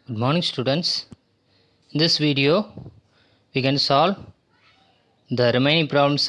Good morning, students. In this video, we can solve the remaining problems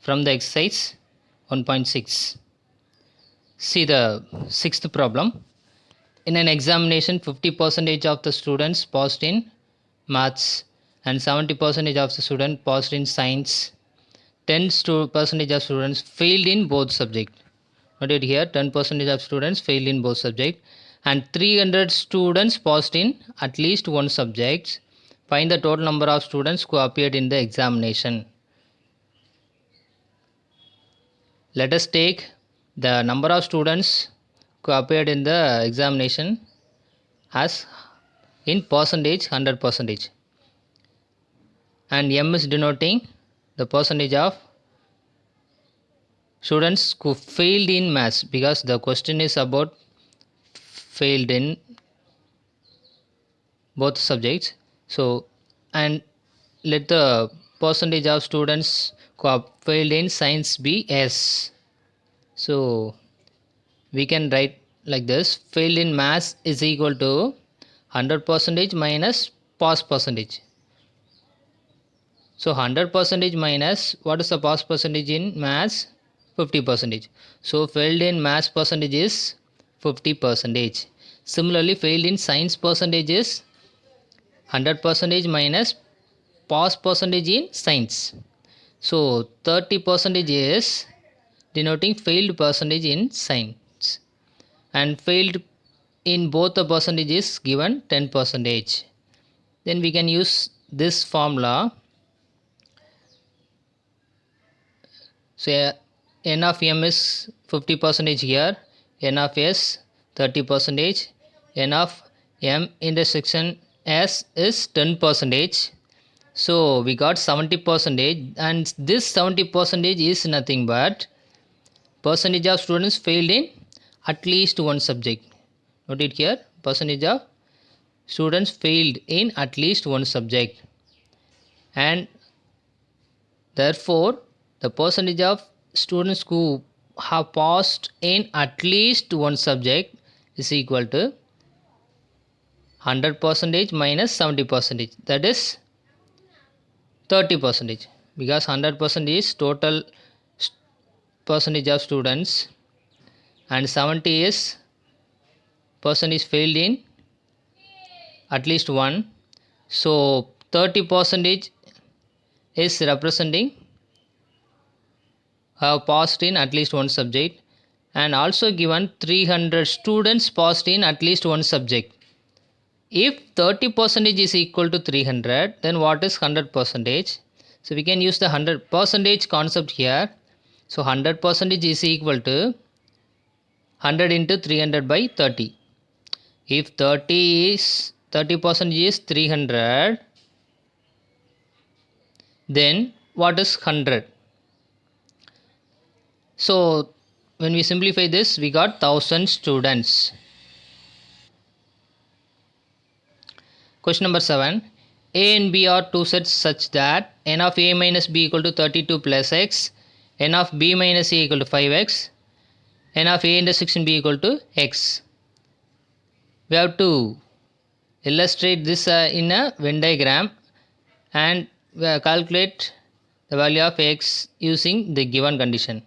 from the exercise 1.6. See the sixth problem. In an examination, 50% of the students passed in maths and 70% of the students passed in science. 10% of students failed in both subjects. Noted here, 10% of students failed in both subjects and 300 students passed in at least one subject. Find the total number of students who appeared in the examination. Let us take the number of students who appeared in the examination as in percentage 100%, and M is denoting the percentage of students who failed in maths, because the question is about failed in both subjects. So, and let the percentage of students who have failed in science be S. So we can write like this: failed in maths is equal to 100% minus pass percentage. So 100% minus, what is the pass percentage in maths? 50%. So failed in maths percentage is 50%. Similarly, failed in science percentage is 100% minus pass percentage in science. So 30% is denoting failed percentage in science, and failed in both the percentages given 10%. Then we can use this formula. So n of m is 50% here, n of s 30%, n of m intersection s is 10%. So we got 70%, and this 70% is nothing but percentage of students failed in at least one subject. Note it here, percentage of students failed in at least one subject, and therefore the percentage of students who have passed in at least one subject is equal to 100% minus 70%, that is 30%, because 100% is total percentage of students and 70 is percentage failed in at least one. So 30% is representing have passed in at least one subject, and also given 300 students passed in at least one subject. If 30% is equal to 300, then what is 100%? So we can use the 100% concept here. So 100% is equal to 100 into 300 by 30. If 30% is 300, then what is 100? So when we simplify this, we got 1000 students. Question number 7. A and B are two sets such that n of a minus b equal to 32 plus x, n of b minus a equal to 5x, n of a intersection b equal to x. We have to illustrate this in a Venn diagram, and calculate the value of x using the given condition.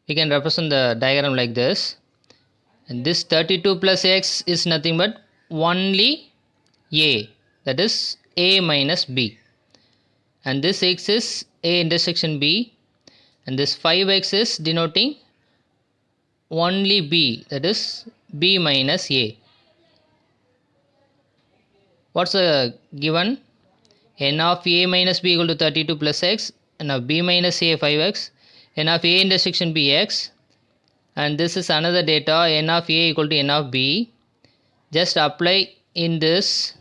We can represent the diagram like this, and this 32 plus x is nothing but only a, that is a minus b, and this x is a intersection b, and this 5x is denoting only b, that is b minus a. What's the given? N of a minus b equal to 32 plus x, n of b minus a 5x, n of a intersection b x, and this is another data, n of a equal to n of b. Just apply in this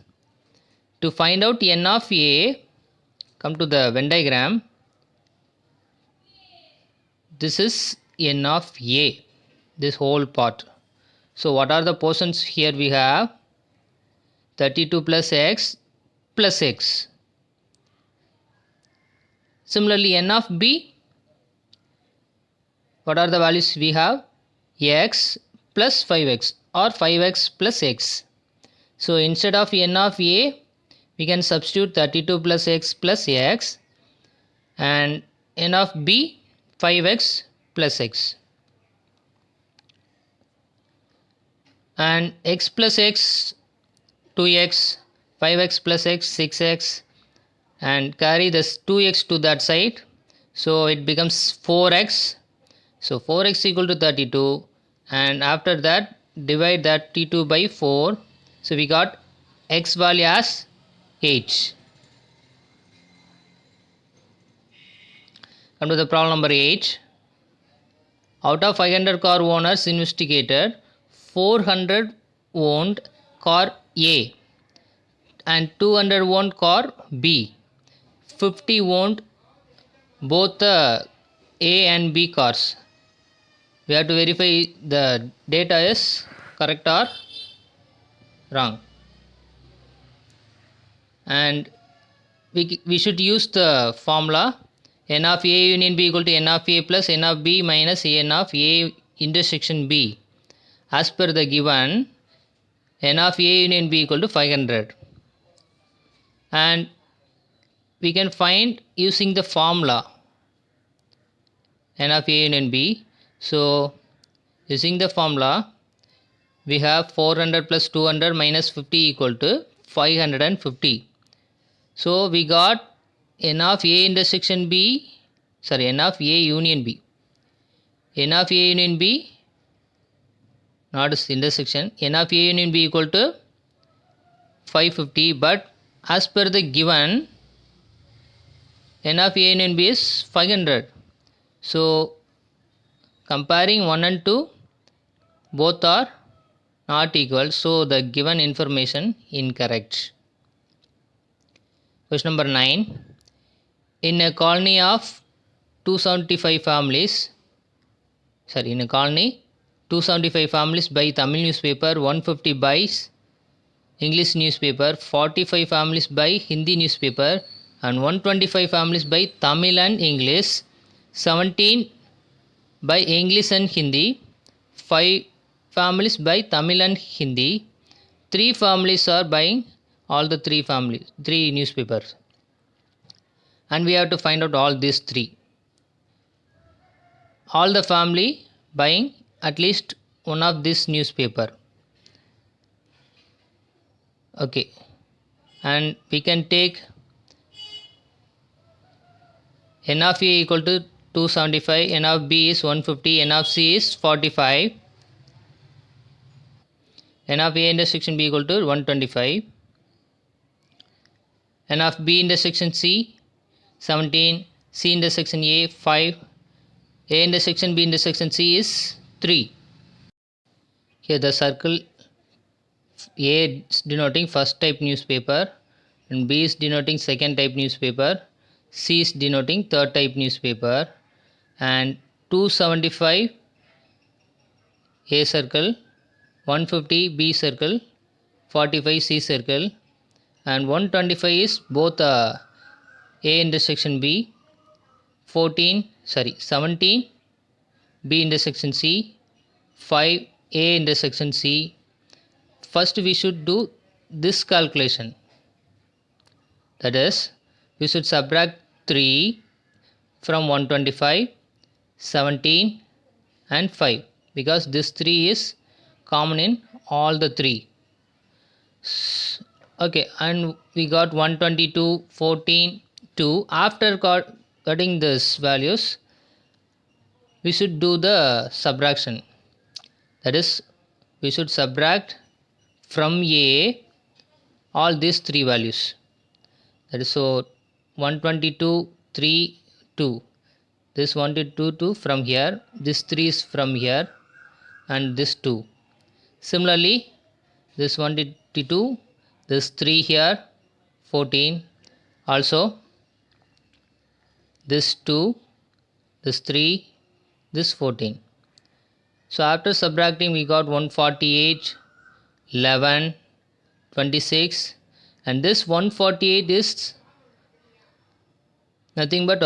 to find out n of a. Come to the Venn diagram. This is n of a, this whole part. So what are the portions here? We have 32 plus x plus x. Similarly, n of b, what are the values we have? X plus 5x or 5x plus x. So instead of n of a, we can substitute 32 plus x plus x, and n of b 5x plus x, and x plus x 2x, 5x plus x 6x, and carry this 2x to that side, so it becomes 4x. So 4x equal to 32, and after that divide that t2 by 4, so we got x value as 8. Come to the problem number 8. Out of 500 car owners investigated, 400 owned car A and 200 owned car B. 50 owned both the A and B cars. We have to verify the data is correct or wrong. And we should use the formula n of A union B equal to n of A plus n of B minus n of A intersection B. As per the given, n of A union B equal to 500. And we can find using the formula n of A union B. So using the formula, we have 400 plus 200 minus 50 equal to 550. So we got n of A intersection B, n of A union B. N of A union B, not this intersection, n of A union B equal to 550, but as per the given, n of A union B is 500. So comparing 1 and 2, both are not equal, so the given information incorrect. Question number 9. In a colony of 275 families, in a colony 275 families buy Tamil newspaper, 150 buys English newspaper, 45 families buy Hindi newspaper, and 125 families buy Tamil and English, 17 buy English and Hindi, 5 families buy Tamil and Hindi, 3 families are buying all the 3 newspapers, and we have to find out all these 3. All the family buying at least one of this newspaper. Okay, and we can take n of A equal to 275, n of B is 150, n of C is 45, n of A intersection B equal to 125, n of B intersection C 17, C intersection A 5, A intersection B intersection C is 3. Here the circle A is denoting first type newspaper, and B is denoting second type newspaper, C is denoting third type newspaper, and 275 A circle, 150 B circle, 45 C circle, and 125 is both A intersection B, 17 B intersection C, 5 A intersection C. First we should do this calculation, that is, we should subtract 3 from 125, 17 and 5, because this 3 is common in all the 3. Okay, and we got 122, 14, 2. After cutting these values, we should do the subtraction, that is, we should subtract from A all these 3 values, that is, so 122, 3, 2, this 122 2 from here, this 3 is from here, and this 2. Similarly, this 122, this 3 here, 14, also this 2, this 3, this 14. So after subtracting, we got 148, 11, 26, and this 148 is nothing but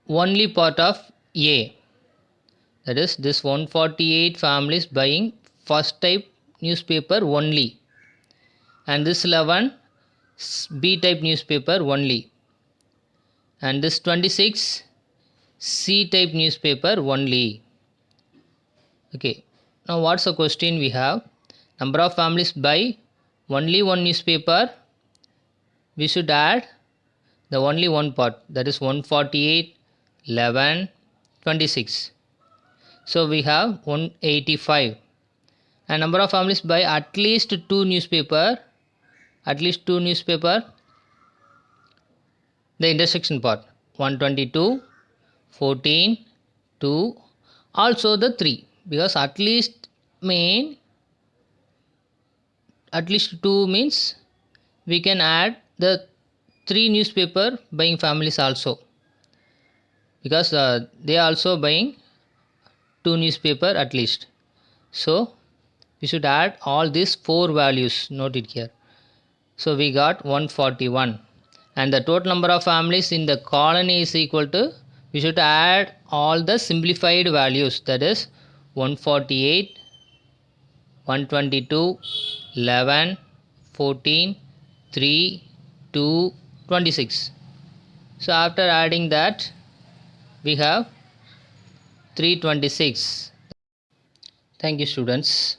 only part of A, That is, this 148 families buying first type newspaper only, and this 11 B type newspaper only, and this 26 C type newspaper only. Okay, now what's the question we have? Number of families buy only one newspaper. We should add the only one part, that is 148, 11, 26. So we have 185. And number of families buy at least two newspaper, the intersection part, 122, 14, 2, also the 3, because at least 2 means we can add the 3 newspaper buying families also, because they are also buying 2 newspaper at least. So we should add all these 4 values, note it here. So we got 141, and the total number of families in the colony is equal to, we should add all the simplified values, that is 148, 122, 11, 14, 3, 2, 26. So after adding that, we have 326. Thank you, students.